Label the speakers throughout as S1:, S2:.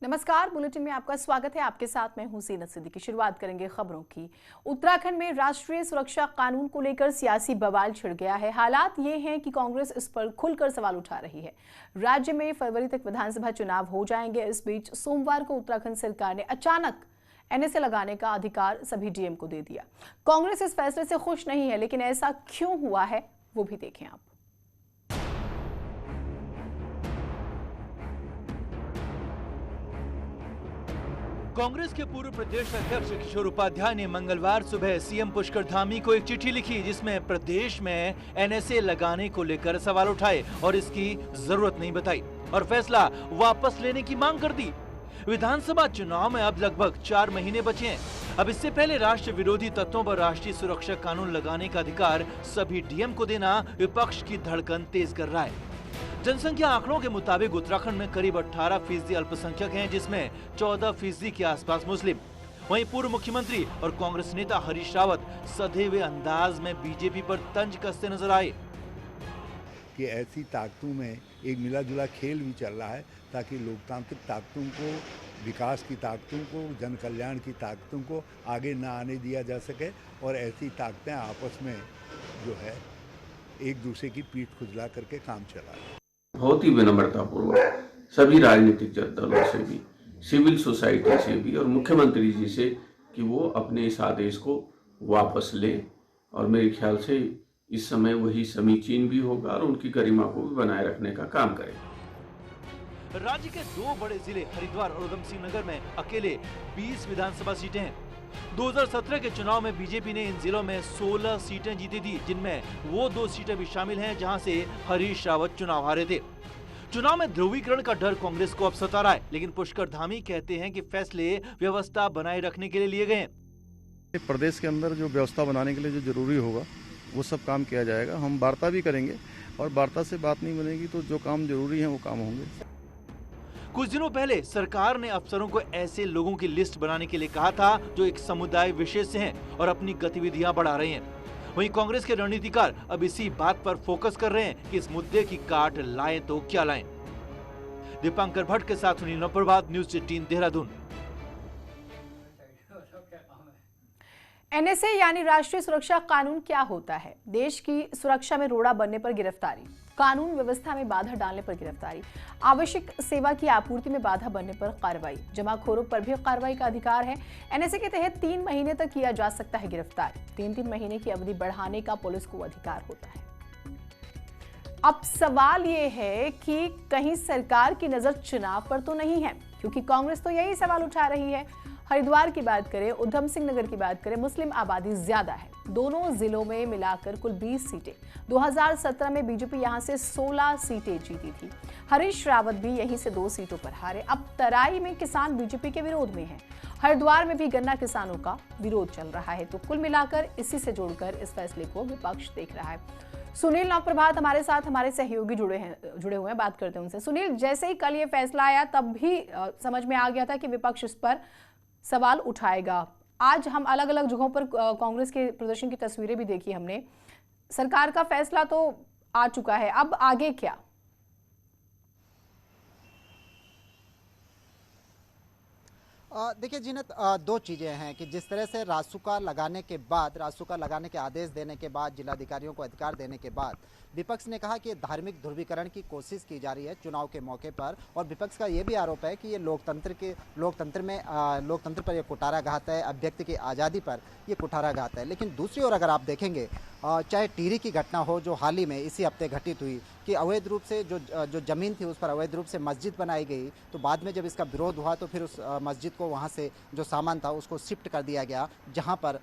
S1: नमस्कार, बुलेटिन में आपका स्वागत है। आपके साथ मैं हूं सीनत सिद्दीकी। शुरुआत करेंगे खबरों की। उत्तराखंड में राष्ट्रीय सुरक्षा कानून को लेकर सियासी बवाल छिड़ गया है। हालात ये हैं कि कांग्रेस इस पर खुलकर सवाल उठा रही है। राज्य में फरवरी तक विधानसभा चुनाव हो जाएंगे। इस बीच सोमवार को उत्तराखंड सरकार ने अचानक एनएसए लगाने का अधिकार सभी डीएम को दे दिया। कांग्रेस इस फैसले से खुश नहीं है, लेकिन ऐसा क्यों हुआ है वो भी देखें आप।
S2: कांग्रेस के पूर्व प्रदेश अध्यक्ष किशोर उपाध्याय ने मंगलवार सुबह सीएम पुष्कर धामी को एक चिट्ठी लिखी, जिसमें प्रदेश में एनएसए लगाने को लेकर सवाल उठाए और इसकी जरूरत नहीं बताई और फैसला वापस लेने की मांग कर दी। विधानसभा चुनाव में अब लगभग 4 महीने बचे हैं। अब इससे पहले राष्ट्र विरोधी तत्वों पर राष्ट्रीय सुरक्षा कानून लगाने का अधिकार सभी डीएम को देना विपक्ष की धड़कन तेज कर रहा है। जनसंख्या आंकड़ों के मुताबिक उत्तराखंड में करीब 18% अल्पसंख्यक हैं, जिसमें 14% के आसपास मुस्लिम। वहीं पूर्व मुख्यमंत्री और कांग्रेस नेता हरीश रावत सधे हुए अंदाज में बीजेपी पर तंज कसते नजर आए
S3: कि ऐसी ताकतों में एक मिला जुला खेल भी चल रहा है ताकि लोकतांत्रिक ताकतों को, विकास की ताकतों को, जन कल्याण की ताकतों को आगे ना आने दिया जा सके और ऐसी ताकतें आपस में जो है एक दूसरे की पीठ खुजला करके काम चला रही है।
S4: बहुत ही विनम्रतापूर्वक सभी राजनीतिक दलों से भी, सिविल सोसाइटी से भी और मुख्यमंत्री जी से कि वो अपने इस आदेश को वापस लें और मेरे ख्याल से इस समय वही समीचीन भी होगा और उनकी गरिमा को भी बनाए रखने का काम करेगा।
S2: राज्य के 2 बड़े जिले हरिद्वार और उधमसिंह नगर में अकेले 20 विधानसभा सीटें हैं। 2017 के चुनाव में बीजेपी ने इन जिलों में 16 सीटें जीती थी, जिनमें वो 2 सीटें भी शामिल हैं जहां से हरीश रावत चुनाव हारे थे। चुनाव में ध्रुवीकरण का डर कांग्रेस को अब सता रहा है, लेकिन पुष्कर धामी कहते हैं कि फैसले व्यवस्था बनाए रखने के लिए लिए गए हैं।
S5: प्रदेश के अंदर जो व्यवस्था बनाने के लिए जो जरूरी होगा वो सब काम किया जाएगा। हम वार्ता भी करेंगे और वार्ता से बात नहीं बनेगी तो जो काम जरूरी है वो काम होंगे।
S2: कुछ दिनों पहले सरकार ने अफसरों को ऐसे लोगों की लिस्ट बनाने के लिए कहा था जो एक समुदाय विशेष से हैं और अपनी गतिविधियां बढ़ा रहे हैं। वहीं कांग्रेस के रणनीतिकार अब इसी बात पर फोकस कर रहे हैं कि इस मुद्दे की काट लाएं तो क्या लाएं। दीपांकर भट्ट के साथ सुनील प्रभात, न्यूज 18 देहरादून।
S1: एनएसए यानी राष्ट्रीय सुरक्षा कानून क्या होता है? देश की सुरक्षा में रोड़ा बनने पर गिरफ्तारी, कानून व्यवस्था में बाधा डालने पर गिरफ्तारी, आवश्यक सेवा की आपूर्ति में बाधा बनने पर कार्रवाई, जमाखोरों पर भी कार्रवाई का अधिकार है। एनएसए के तहत 3 महीने तक किया जा सकता है गिरफ्तार। 3 महीने की अवधि बढ़ाने का पुलिस को अधिकार होता है। अब सवाल ये है कि कहीं सरकार की नजर चुनाव पर तो नहीं है, क्योंकि कांग्रेस तो यही सवाल उठा रही है। हरिद्वार की बात करें, उधमसिंह नगर की बात करें, मुस्लिम आबादी ज्यादा है। दोनों जिलों में मिलाकर कुल 20 सीटें। 2017 में बीजेपी यहां से 16 सीटें जीती थी। हरीश रावत भी यहीं से 2 सीटों पर हारे। अब तराई में किसान बीजेपी के विरोध में हैं। हरिद्वार में भी गन्ना किसानों का विरोध चल रहा है। तो कुल मिलाकर इसी से जोड़कर इस फैसले को विपक्ष देख रहा है। सुनील नवप्रभात हमारे साथ, हमारे सहयोगी जुड़े हुए हैं, बात करते हैं उनसे। सुनील, जैसे ही कल ये फैसला आया तब भी समझ में आ गया था कि विपक्ष इस पर सवाल उठाएगा। आज हम अलग अलग जगहों पर कांग्रेस के प्रदर्शन की तस्वीरें भी देखी हमने। सरकार का फैसला तो आ चुका है, अब आगे क्या?
S6: देखिए जीनत, 2 चीज़ें हैं कि जिस तरह से रासुका लगाने के बाद, रासुका लगाने के आदेश देने के बाद, जिलाधिकारियों को अधिकार देने के बाद विपक्ष ने कहा कि धार्मिक ध्रुवीकरण की कोशिश की जा रही है चुनाव के मौके पर। और विपक्ष का ये भी आरोप है कि ये लोकतंत्र पर यह कुठाराघात है, अभिव्यक्ति की आज़ादी पर यह कुठाराघात है। लेकिन दूसरी ओर अगर आप देखेंगे, चाहे टिहरी की घटना हो जो हाल ही में इसी हफ्ते घटित हुई कि अवैध रूप से जो ज़मीन थी उस पर अवैध रूप से मस्जिद बनाई गई, तो बाद में जब इसका विरोध हुआ तो फिर उस मस्जिद को वहाँ से जो सामान था उसको शिफ्ट कर दिया गया जहाँ पर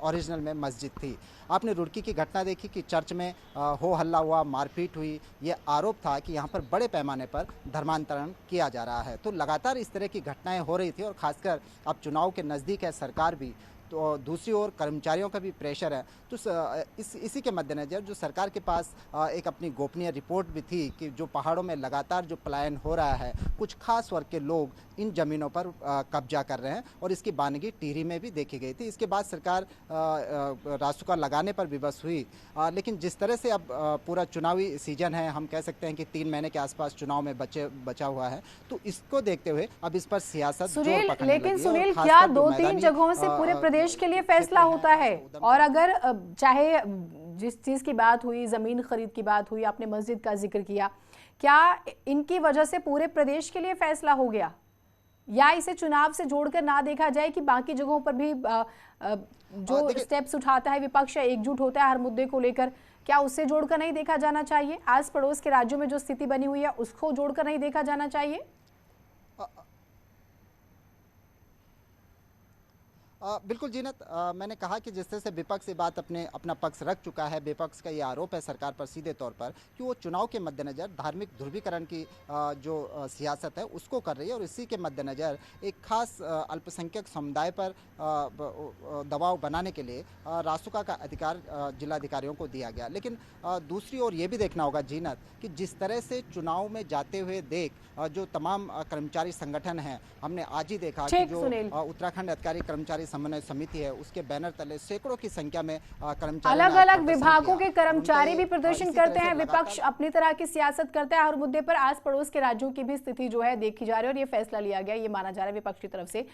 S6: ओरिजिनल में मस्जिद थी। आपने रुड़की की घटना देखी कि चर्च में हो हल्ला हुआ, मारपीट हुई। ये आरोप था कि यहाँ पर बड़े पैमाने पर धर्मांतरण किया जा रहा है। तो लगातार इस तरह की घटनाएं हो रही थी और खासकर अब चुनाव के नज़दीक है सरकार भी, तो दूसरी ओर कर्मचारियों का भी प्रेशर है। तो इसी के मद्देनज़र जो सरकार के पास एक अपनी गोपनीय रिपोर्ट भी थी कि जो पहाड़ों में लगातार जो पलायन हो रहा है, कुछ खास वर्ग के लोग इन ज़मीनों पर कब्जा कर रहे हैं और इसकी बानगी टिहरी में भी देखी गई थी। इसके बाद सरकार रासुका लगाने पर विवश हुई, लेकिन जिस तरह से अब पूरा चुनावी सीजन है, हम कह सकते हैं कि 3 महीने के आसपास चुनाव में बचा हुआ है, तो इसको देखते हुए अब इस पर सियासत जोर पकड़ने लगी है।
S1: लेकिन सुनील, क्या 2-3 जगहों से पूरे प्रदेश के लिए फैसला होता है? और अगर चाहे जिस चीज की बात हुई, जमीन खरीद की बात हुई, आपने मस्जिद का जिक्र किया, क्या इनकी वजह से पूरे प्रदेश के लिए फैसला हो गया, या इसे चुनाव से जोड़कर ना देखा जाए कि बाकी जगहों पर भी जो स्टेप्स उठाता है विपक्ष या एकजुट होता है हर मुद्दे को लेकर, क्या उससे जोड़कर नहीं देखा जाना चाहिए? आस पड़ोस के राज्यों में जो स्थिति बनी हुई है उसको जोड़कर नहीं देखा जाना चाहिए?
S6: बिल्कुल जीनत, मैंने कहा कि जिस तरह से विपक्ष ये बात अपना पक्ष रख चुका है, विपक्ष का ये आरोप है सरकार पर सीधे तौर पर कि वो चुनाव के मद्देनज़र धार्मिक ध्रुवीकरण की जो सियासत है उसको कर रही है, और इसी के मद्देनज़र एक खास अल्पसंख्यक समुदाय पर दबाव बनाने के लिए रासुका का अधिकार जिलाधिकारियों को दिया गया। लेकिन दूसरी ओर ये भी देखना होगा जीनत कि जिस तरह से चुनाव में जाते हुए देख जो तमाम कर्मचारी संगठन हैं, हमने आज ही देखा कि जो उत्तराखंड अधिकारी कर्मचारी समन्वय समिति है उसके बैनर तले सैकड़ों की संख्या में कर्मचारी
S1: अलग अलग विभागों के कर्मचारी भी प्रदर्शन करते हैं, विपक्ष अपनी तरह की सियासत करता है हर मुद्दे पर। आस पड़ोस के राज्यों की भी स्थिति जो है देखी जा रही है और ये फैसला लिया गया, ये माना जा रहा है विपक्ष की तरफ से।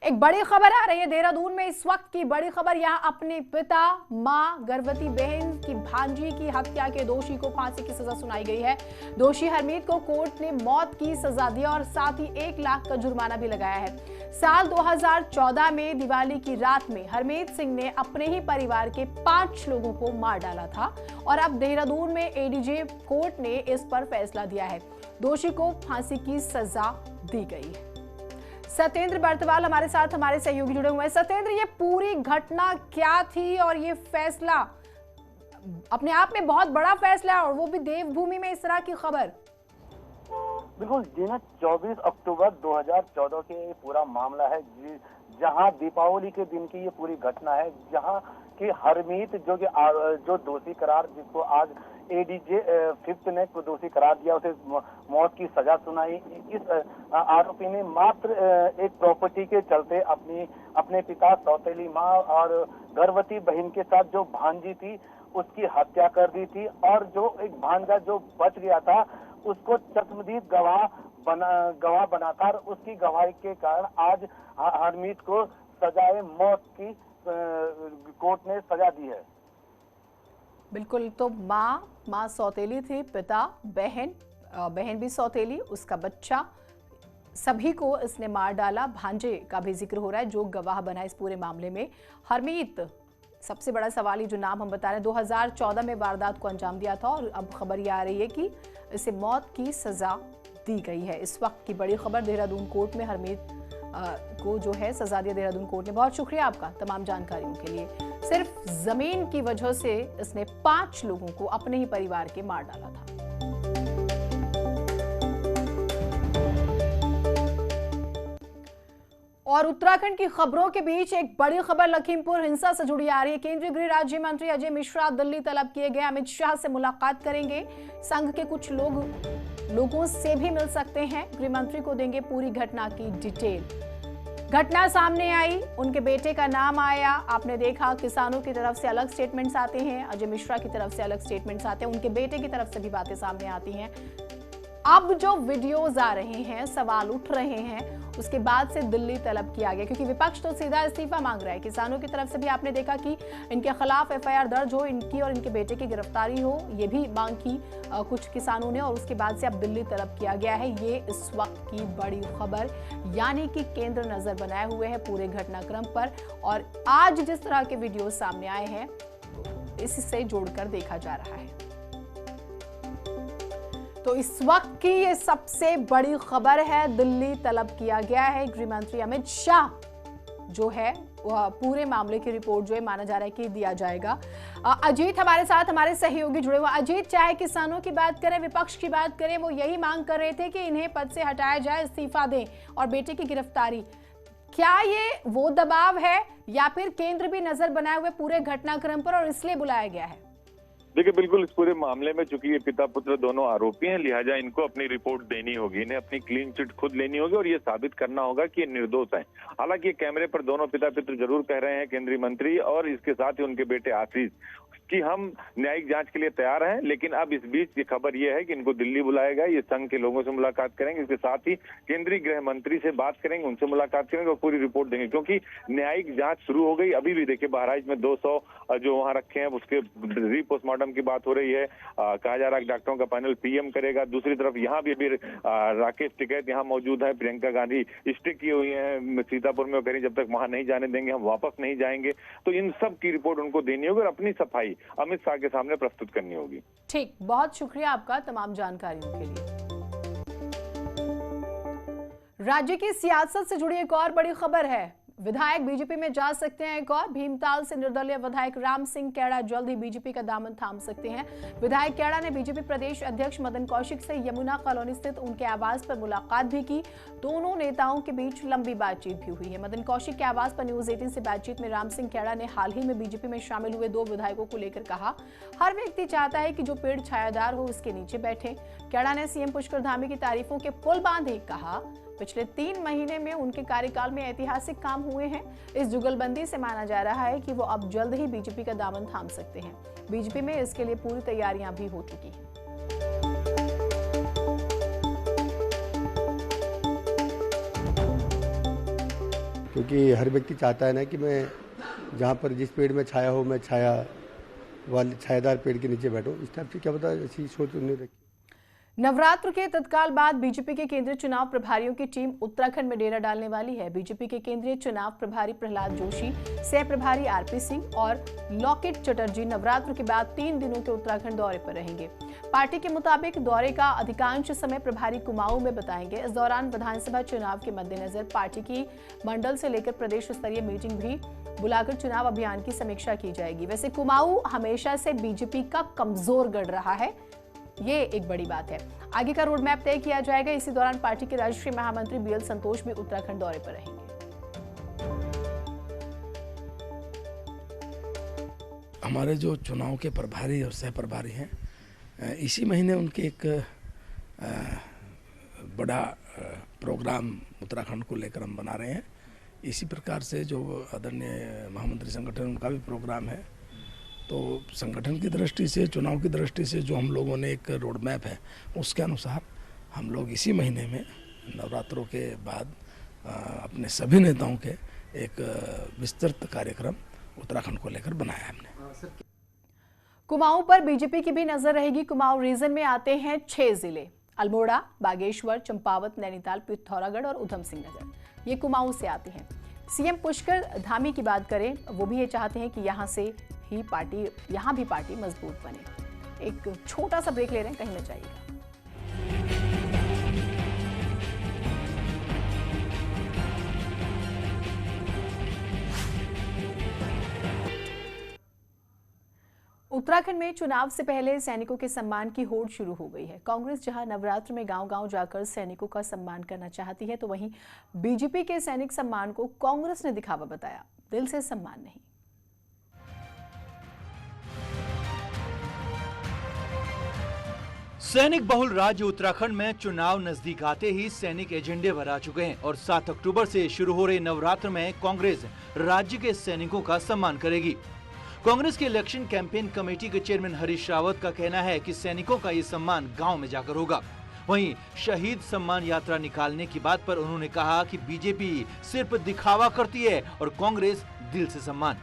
S1: एक बड़ी खबर आ रही है देहरादून में इस वक्त की बड़ी खबर, यहाँ अपने पिता, माँ, गर्भवती बहन की भांजी की हत्या के दोषी को फांसी की सजा सुनाई गई है। दोषी हरमीत को कोर्ट ने मौत की सजा दी और साथ ही 1 लाख का जुर्माना भी लगाया है। साल 2014 में दिवाली की रात में हरमीत सिंह ने अपने ही परिवार के 5 लोगों को मार डाला था और अब देहरादून में एडीजे कोर्ट ने इस पर फैसला दिया है। दोषी को फांसी की सजा दी गई है। सत्येंद्र बर्तवाल हमारे साथ, हमारे सहयोगी जुड़े हुए हैं। सत्येंद्र, ये पूरी घटना क्या थी और ये फैसला अपने आप में बहुत बड़ा फैसला है और वो भी देवभूमि में इस तरह की खबर।
S7: बिल्कुल जीना, 24 अक्टूबर 2014 के ये पूरा मामला है, जहां दीपावली के दिन की ये पूरी घटना है, जहां कि हरमीत जो दोषी करार, जिसको आज एडीजे 5th ने दोषी करार दिया, उसे मौत की सजा सुनाई। इस आरोपी ने मात्र एक प्रॉपर्टी के चलते अपने पिता, सौतेली माँ और गर्भवती बहन के साथ जो भांजी थी उसकी हत्या कर दी थी, और जो एक भांजा जो बच गया था उसको चश्मदीद गवाह बनाकर उसकी गवाही के कारण आज हरमीत को सजाए मौत की कोर्ट ने सजा दी है।
S1: बिल्कुल, तो माँ सौतेली थी, पिता, बहन भी सौतेली, उसका बच्चा, सभी को इसने मार डाला। भांजे का भी जिक्र हो रहा है जो गवाह बना इस पूरे मामले में। हरमीत सबसे बड़ा सवाल, ही जो नाम हम बता रहे हैं, 2014 में वारदात को अंजाम दिया था और अब खबर ये आ रही है कि इसे मौत की सजा दी गई है। इस वक्त की बड़ी खबर देहरादून कोर्ट में हरमीत को जो है सजा दिया देहरादून कोर्ट ने। बहुत शुक्रिया आपका तमाम जानकारियों के लिए। सिर्फ जमीन की वजह से इसने 5 लोगों को अपने ही परिवार के मार डाला था। और उत्तराखंड की खबरों के बीच एक बड़ी खबर लखीमपुर हिंसा से जुड़ी आ रही है। केंद्रीय गृह राज्य मंत्री अजय मिश्रा दिल्ली तलब किए गए, अमित शाह से मुलाकात करेंगे। संघ के कुछ लोगों से भी मिल सकते हैं। गृह मंत्री को देंगे पूरी घटना की डिटेल। घटना सामने आई, उनके बेटे का नाम आया, आपने देखा किसानों की तरफ से अलग स्टेटमेंट्स आते हैं, अजय मिश्रा की तरफ से अलग स्टेटमेंट्स आते हैं, उनके बेटे की तरफ से भी बातें सामने आती हैं। अब जो वीडियोस आ रहे हैं, सवाल उठ रहे हैं, उसके बाद से दिल्ली तलब किया गया, क्योंकि विपक्ष तो सीधा इस्तीफा मांग रहा है। किसानों की तरफ से भी आपने देखा कि इनके खिलाफ एफआईआर दर्ज हो, इनकी और इनके बेटे की गिरफ्तारी हो, ये भी मांग की कुछ किसानों ने, और उसके बाद से अब दिल्ली तलब किया गया है। ये इस वक्त की बड़ी खबर, यानी कि केंद्र नजर बनाए हुए है पूरे घटनाक्रम पर, और आज जिस तरह के वीडियो सामने आए हैं इससे जोड़कर देखा जा रहा है। तो इस वक्त की ये सबसे बड़ी खबर है, दिल्ली तलब किया गया है। गृह मंत्री अमित शाह जो है वह पूरे मामले की रिपोर्ट जो है माना जा रहा है कि दिया जाएगा। अजीत हमारे साथ, हमारे सहयोगी जुड़े हुए। अजीत, चाहे किसानों की बात करें, विपक्ष की बात करें, वो यही मांग कर रहे थे कि इन्हें पद से हटाया जाए, इस्तीफा दें और बेटे की गिरफ्तारी। क्या ये वो दबाव है या फिर केंद्र भी नजर बनाए हुए पूरे घटनाक्रम पर और इसलिए बुलाया गया है?
S8: देखिए, बिल्कुल इस पूरे मामले में चूंकि ये पिता पुत्र दोनों आरोपी हैं, लिहाजा इनको अपनी रिपोर्ट देनी होगी, इन्हें अपनी क्लीन चिट खुद लेनी होगी और ये साबित करना होगा कि ये निर्दोष हैं। हालांकि ये कैमरे पर दोनों पिता पुत्र जरूर कह रहे हैं, केंद्रीय मंत्री और इसके साथ ही उनके बेटे आशीष, कि हम न्यायिक जांच के लिए तैयार हैं। लेकिन अब इस बीच ये खबर ये है कि इनको दिल्ली बुलाया गया, ये संघ के लोगों से मुलाकात करेंगे, इसके साथ ही केंद्रीय गृह मंत्री से बात करेंगे, उनसे मुलाकात करेंगे और पूरी रिपोर्ट देंगे, क्योंकि न्यायिक जांच शुरू हो गई। अभी भी देखिए बहराइच में 200 जो वहां रखे हैं उसके रीपोस्टमार्टम की बात हो रही है। कहा जा रहा है डॉक्टरों का पैनल पीएम करेगा। दूसरी तरफ यहाँ भी अभी राकेश टिकैत यहाँ मौजूद है, प्रियंका गांधी स्टे किए हुई है सीतापुर में, कह रही जब तक वहां नहीं जाने देंगे हम वापस नहीं जाएंगे। तो इन सब की रिपोर्ट उनको देनी होगी और अपनी सफाई अमित शाह के सामने प्रस्तुत करनी होगी।
S1: ठीक, बहुत शुक्रिया आपका तमाम जानकारियों के लिए। राज्य की सियासत से जुड़ी एक और बड़ी खबर है। विधायक बीजेपी में जा सकते हैं एक और। भीमताल से निर्दलीय विधायक राम सिंह कैड़ा जल्द ही बीजेपी का दामन थाम सकते हैं। विधायक कैड़ा ने बीजेपी प्रदेश अध्यक्ष मदन कौशिक से यमुना कॉलोनी स्थित उनके आवास पर मुलाकात भी की। दोनों नेताओं के बीच लंबी बातचीत भी हुई है। मदन कौशिक के आवास पर न्यूज 18 से बातचीत में राम सिंह कैड़ा ने हाल ही में बीजेपी में शामिल हुए 2 विधायकों को लेकर कहा, हर व्यक्ति चाहता है कि जो पेड़ छायादार हो उसके नीचे बैठे। कैड़ा ने सीएम पुष्कर धामी की तारीफों के पुल बांधे। कहा, पिछले 3 महीने में उनके कार्यकाल में ऐतिहासिक काम हुए हैं। इस जुगलबंदी से माना जा रहा है कि वो अब जल्द ही बीजेपी का दामन थाम सकते हैं। बीजेपी में इसके लिए पूरी तैयारियां भी हो चुकी हैं।
S9: क्योंकि हर व्यक्ति चाहता है ना कि मैं जहाँ पर जिस पेड़ में छाया हो मैं छाया वाले छायादार पेड़ के नीचे बैठूं। इस टाइप से क्या पता ऐसी सोच उन्होंने रखी।
S1: नवरात्र के तत्काल बाद बीजेपी के केंद्रीय चुनाव प्रभारियों की टीम उत्तराखंड में डेरा डालने वाली है। बीजेपी के केंद्रीय चुनाव प्रभारी प्रहलाद जोशी, सह प्रभारी आरपी सिंह और लॉकेट चटर्जी नवरात्र के बाद 3 दिनों के उत्तराखंड दौरे पर रहेंगे। पार्टी के मुताबिक दौरे का अधिकांश समय प्रभारी कुमाऊं में बताएंगे। इस दौरान विधानसभा चुनाव के मद्देनजर पार्टी की मंडल से लेकर प्रदेश स्तरीय मीटिंग भी बुलाकर चुनाव अभियान की समीक्षा की जाएगी। वैसे कुमाऊं हमेशा से बीजेपी का कमजोर गढ़ रहा है, ये एक बड़ी बात है। आगे का रोड मैप तय किया जाएगा। इसी दौरान पार्टी के राष्ट्रीय महामंत्री बीएल संतोष भी उत्तराखंड दौरे पर रहेंगे।
S10: हमारे जो चुनाव के प्रभारी और सह प्रभारी हैं, इसी महीने उनके एक बड़ा प्रोग्राम उत्तराखंड को लेकर हम बना रहे हैं। इसी प्रकार से जो आदरणीय महामंत्री संगठन उनका भी प्रोग्राम है। तो संगठन की दृष्टि से, चुनाव की दृष्टि से जो हम लोगों ने एक रोड मैप है उसके अनुसार हम लोग इसी महीने में नवरात्रों के बाद अपने सभी नेताओं के एक विस्तृत कार्यक्रम उत्तराखंड को लेकर बनाया हमने।
S1: कुमाऊं पर बीजेपी की भी नजर रहेगी। कुमाऊं रीजन में आते हैं 6 जिले, अल्मोड़ा, बागेश्वर, चंपावत, नैनीताल, पिथौरागढ़ और उधम सिंह नगर। ये कुमाऊं से आते हैं। सीएम पुष्कर धामी की बात करें, वो भी ये चाहते हैं कि यहाँ भी पार्टी मजबूत बने। एक छोटा सा ब्रेक ले रहे हैं, कहीं न जाइएगा। उत्तराखंड में चुनाव से पहले सैनिकों के सम्मान की होड़ शुरू हो गई है। कांग्रेस जहां नवरात्र में गांव-गांव जाकर सैनिकों का सम्मान करना चाहती है, तो वहीं बीजेपी के सैनिक सम्मान को कांग्रेस ने दिखावा बताया, दिल से सम्मान नहीं।
S2: सैनिक बहुल राज्य उत्तराखंड में चुनाव नजदीक आते ही सैनिक एजेंडे पर आ चुके हैं और 7 अक्टूबर से शुरू हो रहे नवरात्र में कांग्रेस राज्य के सैनिकों का सम्मान करेगी। कांग्रेस के इलेक्शन कैंपेन कमेटी के चेयरमैन हरीश रावत का कहना है कि सैनिकों का ये सम्मान गांव में जाकर होगा। वहीं शहीद सम्मान यात्रा निकालने की बात पर उन्होंने कहा कि बीजेपी सिर्फ दिखावा करती है और कांग्रेस दिल से सम्मान।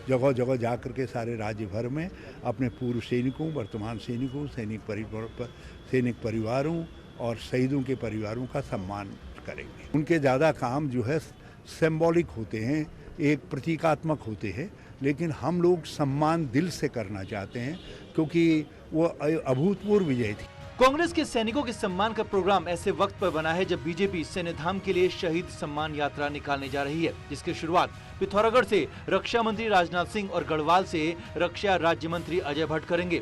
S3: जगह जगह जाकर के सारे राज्य भर में अपने पूर्व सैनिकों, वर्तमान सैनिकों, सैनिक परिवारों और शहीदों के परिवारों का सम्मान करेंगे। उनके ज़्यादा काम जो है सिंबॉलिक होते हैं, एक प्रतीकात्मक होते हैं, लेकिन हम लोग सम्मान दिल से करना चाहते हैं क्योंकि वो अभूतपूर्व विजय थी।
S2: कांग्रेस के सैनिकों के सम्मान का प्रोग्राम ऐसे वक्त पर बना है जब बीजेपी सैन्यधाम के लिए शहीद सम्मान यात्रा निकालने जा रही है, जिसकी शुरुआत पिथौरागढ़ से रक्षा मंत्री राजनाथ सिंह और गढ़वाल से रक्षा राज्य मंत्री अजय भट्ट करेंगे।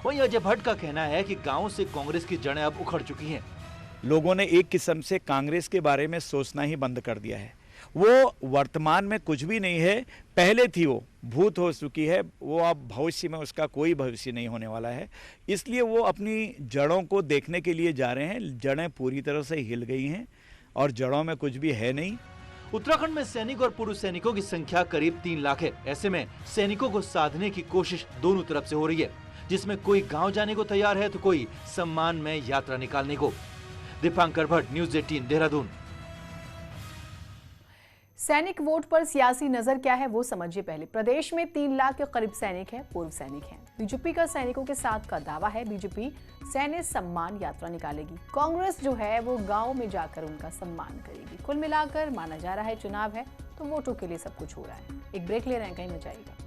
S2: वहीं अजय भट्ट का कहना है कि गांव से कांग्रेस की जड़ें अब उखड़ चुकी हैं।
S11: लोगों ने एक किस्म से कांग्रेस के बारे में सोचना ही बंद कर दिया है। वो वर्तमान में कुछ भी नहीं है, पहले थी वो भूत हो चुकी है, वो अब भविष्य में उसका कोई भविष्य नहीं होने वाला है। इसलिए वो अपनी जड़ों को देखने के लिए जा रहे हैं। जड़ें पूरी तरह से हिल गई हैं और जड़ों में कुछ भी है नहीं।
S2: उत्तराखंड में सैनिक और पूर्व सैनिकों की संख्या करीब 3 लाख है। ऐसे में सैनिकों को साधने की कोशिश दोनों तरफ से हो रही है, जिसमें कोई गांव जाने को तैयार है तो कोई सम्मान में यात्रा निकालने को। दीपांकर भट्ट, न्यूज़ 18, देहरादून।
S1: सैनिक वोट पर सियासी नजर क्या है वो समझिए पहले। प्रदेश में 3 लाख के करीब सैनिक हैं, पूर्व सैनिक हैं। बीजेपी का सैनिकों के साथ का दावा है, बीजेपी सैन्य सम्मान यात्रा निकालेगी। कांग्रेस जो है वो गांव में जाकर उनका सम्मान करेगी। कुल मिलाकर माना जा रहा है चुनाव है तो वोटों के लिए सब कुछ हो रहा है। एक ब्रेक ले रहे हैं, कहीं मत जाइएगा।